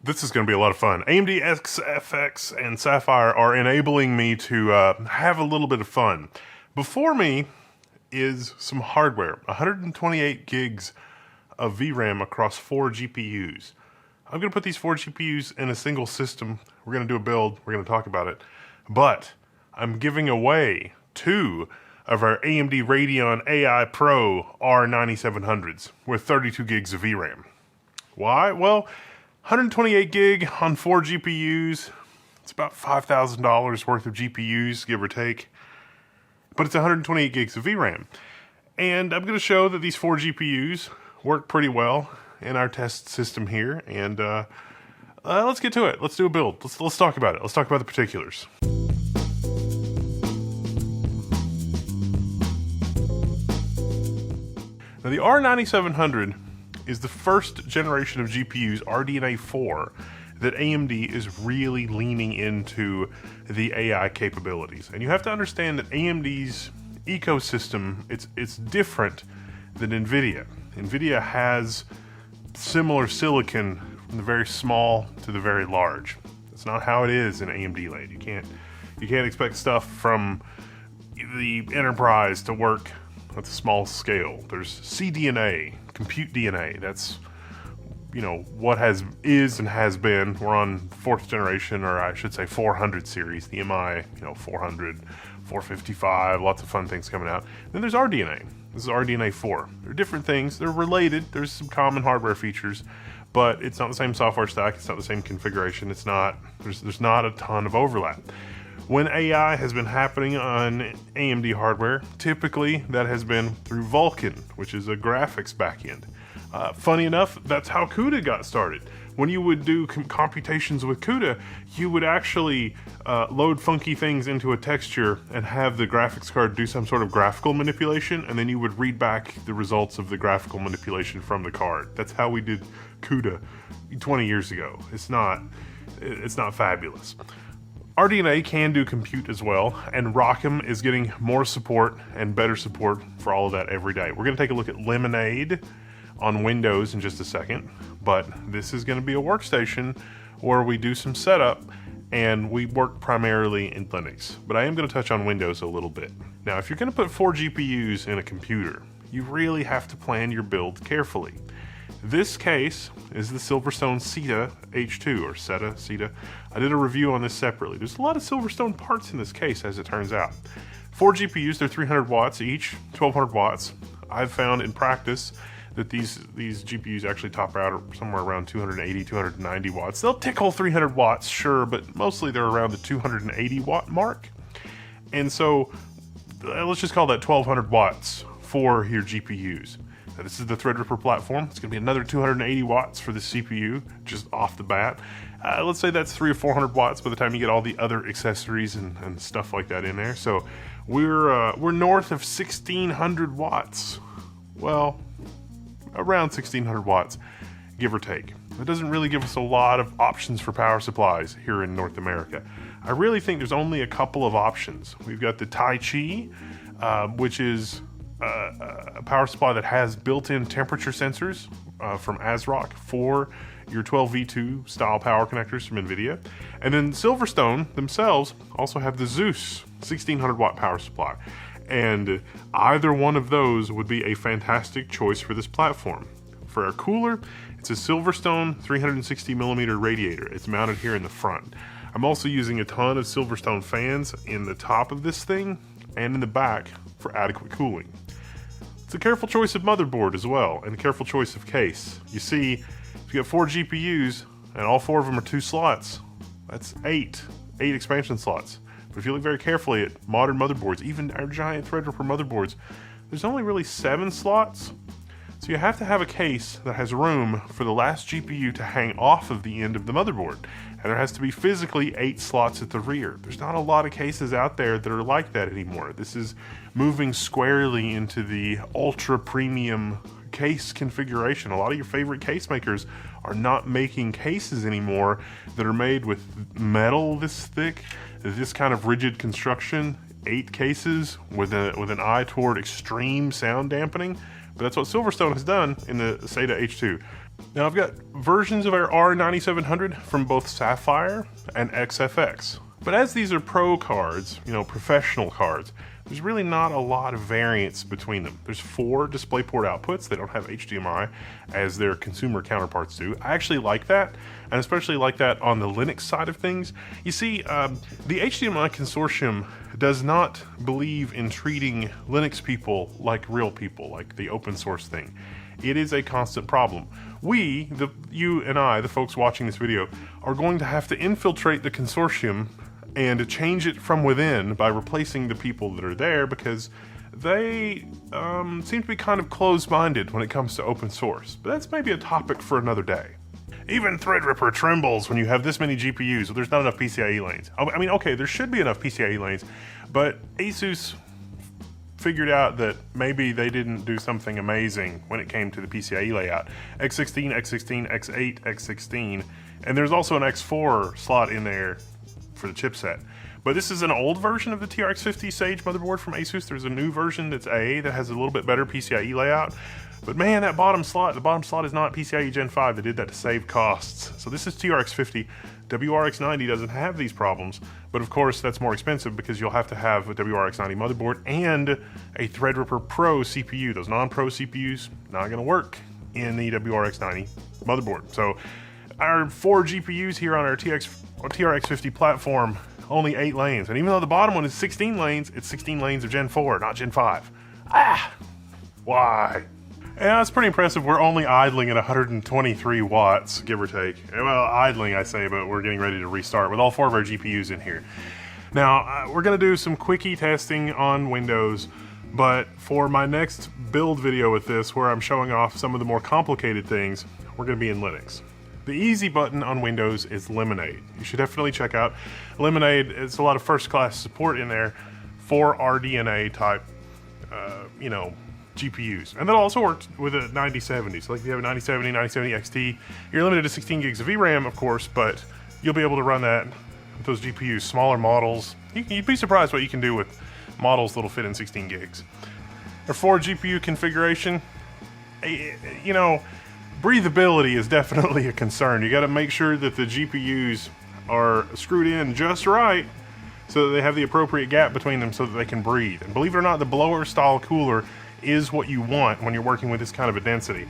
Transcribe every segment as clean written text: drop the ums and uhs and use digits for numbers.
This is going to be a lot of fun. AMD XFX and Sapphire are enabling me to have a little bit of fun. Before me is some hardware, 128 gigs of VRAM across 4 GPUs. I'm going to put these 4 GPUs in a single system. We're going to do a build. We're going to talk about it. But I'm giving away 2 of our AMD Radeon AI Pro R9700s with 32 gigs of VRAM. Why? Well, 128 gig on 4 GPUs. It's about $5,000 worth of GPUs, give or take. But it's 128 gigs of VRAM. And I'm going to show that these 4 GPUs work pretty well in our test system here. And let's get to it. Let's do a build. Let's talk about it. Let's talk about the particulars. Now, the R9700 is the first generation of GPUs, RDNA 4, that AMD is really leaning into the AI capabilities. And you have to understand that AMD's ecosystem, it's different than NVIDIA. NVIDIA has similar silicon from the very small to the very large. That's not how it is in AMD land. You can't expect stuff from the enterprise to work at the small scale. There's CDNA, compute DNA. That's, what is and has been. We're on 4th generation, or I should say 400 series, the MI, 400, 455, lots of fun things coming out. Then there's RDNA. This is RDNA 4. They're different things. They're related. There's some common hardware features, but it's not the same software stack. It's not the same configuration. There's not a ton of overlap. When AI has been happening on AMD hardware, typically that has been through Vulkan, which is a graphics backend. Funny enough, that's how CUDA got started. When you would do computations with CUDA, you would actually load funky things into a texture and have the graphics card do some sort of graphical manipulation, and then you would read back the results of the graphical manipulation from the card. That's how we did CUDA 20 years ago. It's not fabulous. RDNA can do compute as well, and ROCm is getting more support and better support for all of that every day. We're going to take a look at Lemonade on Windows in just a second, but this is going to be a workstation where we do some setup and we work primarily in Linux, but I am going to touch on Windows a little bit. Now, if you're going to put 4 GPUs in a computer, you really have to plan your build carefully. This case is the Silverstone CETA H2, or CETA. I did a review on this separately. There's a lot of Silverstone parts in this case, as it turns out. 4 GPUs, they're 300 watts each, 1200 watts. I've found in practice that these GPUs actually top out somewhere around 280, 290 watts. They'll tickle 300 watts, sure, but mostly they're around the 280 watt mark. And so let's just call that 1200 watts for your GPUs. Now, this is the Threadripper platform. It's going to be another 280 watts for the CPU, just off the bat. Let's say that's 300 or 400 watts by the time you get all the other accessories and stuff like that in there. So we're north of 1600 watts. Well, around 1600 watts, give or take. It doesn't really give us a lot of options for power supplies here in North America. I really think there's only a couple of options. We've got the Tai Chi, which is a power supply that has built-in temperature sensors from ASRock for your 12V2 style power connectors from NVIDIA. And then Silverstone themselves also have the Zeus 1600 watt power supply. And either one of those would be a fantastic choice for this platform. For our cooler, it's a Silverstone 360 millimeter radiator. It's mounted here in the front. I'm also using a ton of Silverstone fans in the top of this thing and in the back for adequate cooling. It's a careful choice of motherboard as well, and a careful choice of case. You see, if you got 4 GPUs and all 4 of them are 2 slots, that's 8 expansion slots. But if you look very carefully at modern motherboards, even our giant Threadripper motherboards, there's only really 7 slots. So you have to have a case that has room for the last GPU to hang off of the end of the motherboard. And there has to be physically 8 slots at the rear. There's not a lot of cases out there that are like that anymore. This is moving squarely into the ultra premium case configuration. A lot of your favorite case makers are not making cases anymore that are made with metal this thick, this kind of rigid construction, 8 cases with an eye toward extreme sound dampening. But that's what Silverstone has done in the SATA H2. Now I've got versions of our R9700 from both Sapphire and XFX. But as these are pro cards, professional cards, there's really not a lot of variance between them. There's 4 DisplayPort outputs. They don't have HDMI as their consumer counterparts do. I actually like that, and especially like that on the Linux side of things. You see, the HDMI consortium does not believe in treating Linux people like real people, like the open source thing. It is a constant problem. You and I, the folks watching this video, are going to have to infiltrate the consortium and change it from within by replacing the people that are there, because they seem to be kind of closed-minded when it comes to open source. But that's maybe a topic for another day. Even Threadripper trembles when you have this many GPUs, so there's not enough PCIe lanes. I mean, okay, there should be enough PCIe lanes, but Asus figured out that maybe they didn't do something amazing when it came to the PCIe layout. X16, X16, X8, X16, and there's also an X4 slot in there for the chipset. But this is an old version of the TRX50 Sage motherboard from Asus. There's a new version that's A that has a little bit better PCIe layout. But man, that bottom slot is not PCIe Gen 5. They did that to save costs. So this is TRX50. WRX90 doesn't have these problems, but of course that's more expensive because you'll have to have a WRX90 motherboard and a Threadripper Pro CPU. Those non-Pro CPUs, not gonna work in the WRX90 motherboard. So our 4 GPUs here on our TRX50 platform, only 8 lanes. And even though the bottom one is 16 lanes, it's 16 lanes of Gen 4, not Gen 5. Why? Yeah, that's pretty impressive. We're only idling at 123 watts, give or take. Well, idling, I say, but we're getting ready to restart with all 4 of our GPUs in here. Now, we're gonna do some quickie testing on Windows, but for my next build video with this, where I'm showing off some of the more complicated things, we're gonna be in Linux. The easy button on Windows is Lemonade. You should definitely check out Lemonade. It's a lot of first-class support in there for RDNA type, GPUs. And that'll also work with a 9070. So like if you have a 9070, 9070 XT, you're limited to 16 gigs of VRAM, of course, but you'll be able to run that with those GPUs. Smaller models, you'd be surprised what you can do with models that'll fit in 16 gigs. Our 4 GPU configuration, breathability is definitely a concern. You got to make sure that the GPUs are screwed in just right so that they have the appropriate gap between them so that they can breathe. And believe it or not, the blower style cooler is what you want when you're working with this kind of a density.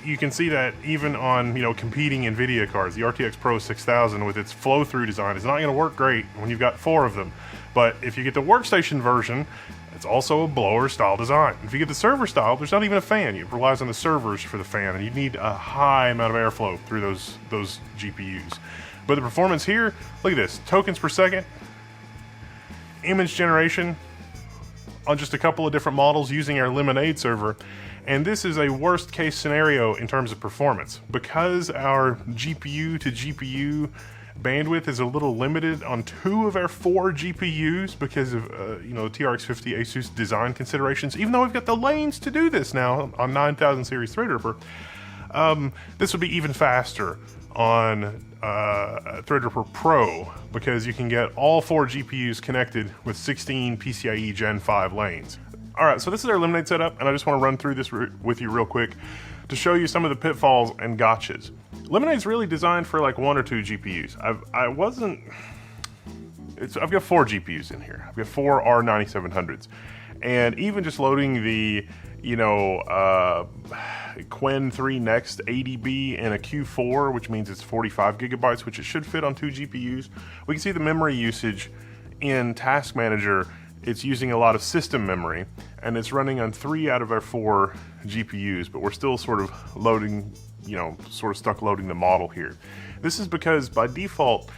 You can see that even on competing NVIDIA cards. The RTX Pro 6000 with its flow-through design is not going to work great when you've got 4 of them. But if you get the workstation version, it's also a blower style design. If you get the server style, there's not even a fan. It relies on the servers for the fan, and you need a high amount of airflow through those GPUs. But the performance here, look at this, tokens per second, image generation on just a couple of different models using our Lemonade server. And this is a worst case scenario in terms of performance. Because our GPU to GPU bandwidth is a little limited on 2 of our 4 GPUs because of TRX50 Asus design considerations, even though we've got the lanes to do this now on 9000 series Threadripper, this would be even faster on Threadripper Pro because you can get all 4 GPUs connected with 16 PCIe Gen 5 lanes. Alright, so this is our Lemonade setup, and I just want to run through this with you real quick to show you some of the pitfalls and gotchas. Lemonade's really designed for like 1 or 2 GPUs. I've got 4 GPUs in here. I've got 4 R9700s. And even just loading the, Qwen 3 Next ADB and a Q4, which means it's 45 gigabytes, which it should fit on 2 GPUs. We can see the memory usage in Task Manager. It's using a lot of system memory, and it's running on 3 out of our 4 GPUs, but we're still sort of loading, stuck loading the model here. This is because by default,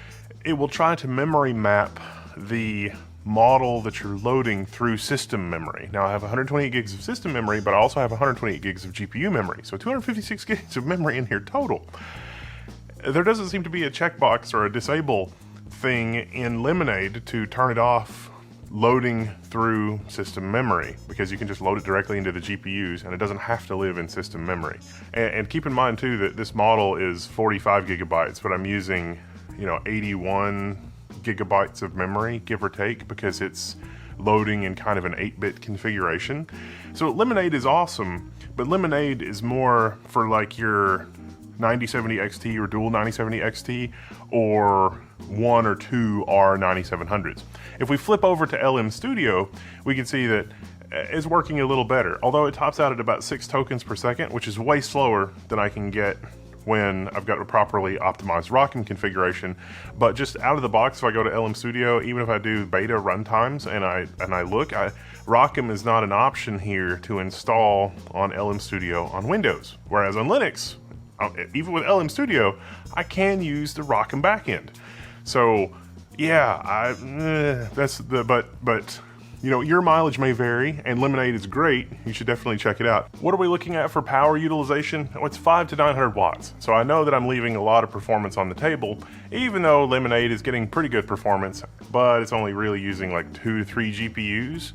it will try to memory map the model that you're loading through system memory. Now I have 128 gigs of system memory, but I also have 128 gigs of GPU memory, so 256 gigs of memory in here total. There doesn't seem to be a checkbox or a disable thing in Lemonade to turn it off loading through system memory, because you can just load it directly into the GPUs and it doesn't have to live in system memory. And keep in mind too that this model is 45 gigabytes, but I'm using 81 gigabytes of memory, give or take, because it's loading in kind of an 8-bit configuration. So Lemonade is awesome, but Lemonade is more for like your 9070 XT or dual 9070 XT or one or two R9700s. If we flip over to LM Studio, we can see that it's working a little better, although it tops out at about 6 tokens per second, which is way slower than I can get when I've got a properly optimized ROCm configuration. But just out of the box, if I go to LM Studio, even if I do beta runtimes and I look, ROCm is not an option here to install on LM Studio on Windows. Whereas on Linux, even with LM Studio, I can use the ROCm backend. So yeah, but you know, your mileage may vary, and Lemonade is great. You should definitely check it out. What are we looking at for power utilization? Oh, it's 500 to 900 watts. So I know that I'm leaving a lot of performance on the table, even though Lemonade is getting pretty good performance, but it's only really using like 2 to 3 GPUs.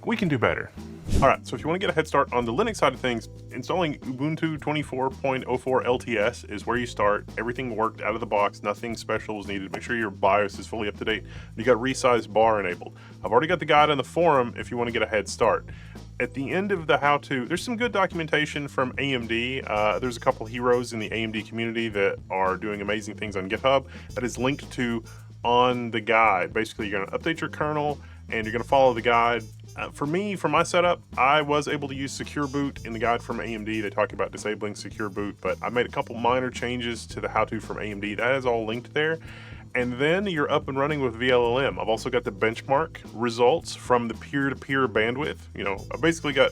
We can do better. All right, so if you want to get a head start on the Linux side of things, installing Ubuntu 24.04 LTS is where you start. Everything worked out of the box, nothing special was needed. Make sure your BIOS is fully up to date. You got resized bar enabled. I've already got the guide on the forum if you want to get a head start. At the end of the how-to, there's some good documentation from AMD. There's a couple heroes in the AMD community that are doing amazing things on GitHub that is linked to on the guide. Basically, you're going to update your kernel and you're going to follow the guide. For me, for my setup, I was able to use Secure Boot in the guide from AMD. They talk about disabling Secure Boot, but I made a couple minor changes to the how-to from AMD. That is all linked there. And then you're up and running with VLLM. I've also got the benchmark results from the peer-to-peer bandwidth. You know, I basically got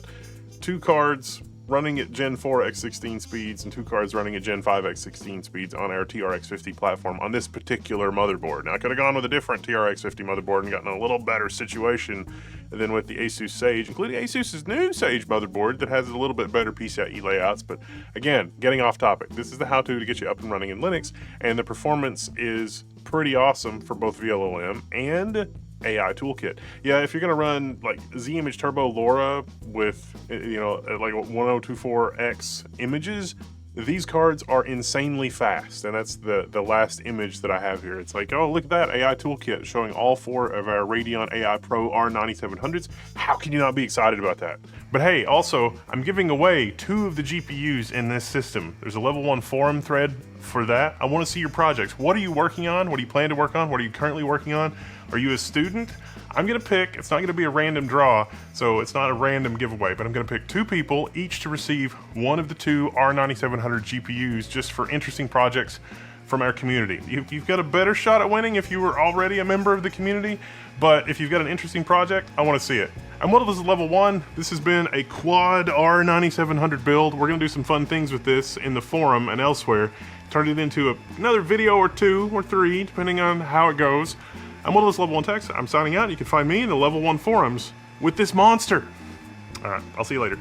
2 cards running at Gen 4 x16 speeds and 2 cards running at Gen 5 x16 speeds on our TRX 50 platform on this particular motherboard. Now I could have gone with a different TRX 50 motherboard and gotten a little better situation than with the Asus Sage, including Asus's new Sage motherboard that has a little bit better PCIe layouts. But again, getting off topic, this is the how-to get you up and running in Linux, and the performance is pretty awesome for both VLLM and AI toolkit. Yeah, if you're gonna run like Z-Image Turbo LoRa with, you know, like 1024x images, these cards are insanely fast, and that's the last image that I have here. It's like, oh, look at that AI toolkit showing all 4 of our Radeon AI Pro R9700s. How can you not be excited about that? But hey, also, I'm giving away 2 of the GPUs in this system. There's a level 1 forum thread for that. I want to see your projects. What are you working on? What do you plan to work on? What are you currently working on? Are you a student? I'm gonna pick, it's not gonna be a random draw, so it's not a random giveaway, but I'm gonna pick 2 people, each to receive one of the 2 R9700 GPUs just for interesting projects from our community. You've got a better shot at winning if you were already a member of the community, but if you've got an interesting project, I wanna see it. And what is level 1? This has been a quad R9700 build. We're gonna do some fun things with this in the forum and elsewhere. Turn it into another video or 2 or 3, depending on how it goes. I'm one of those level 1 techs. I'm signing out. You can find me in the level 1 forums with this monster. All right, I'll see you later.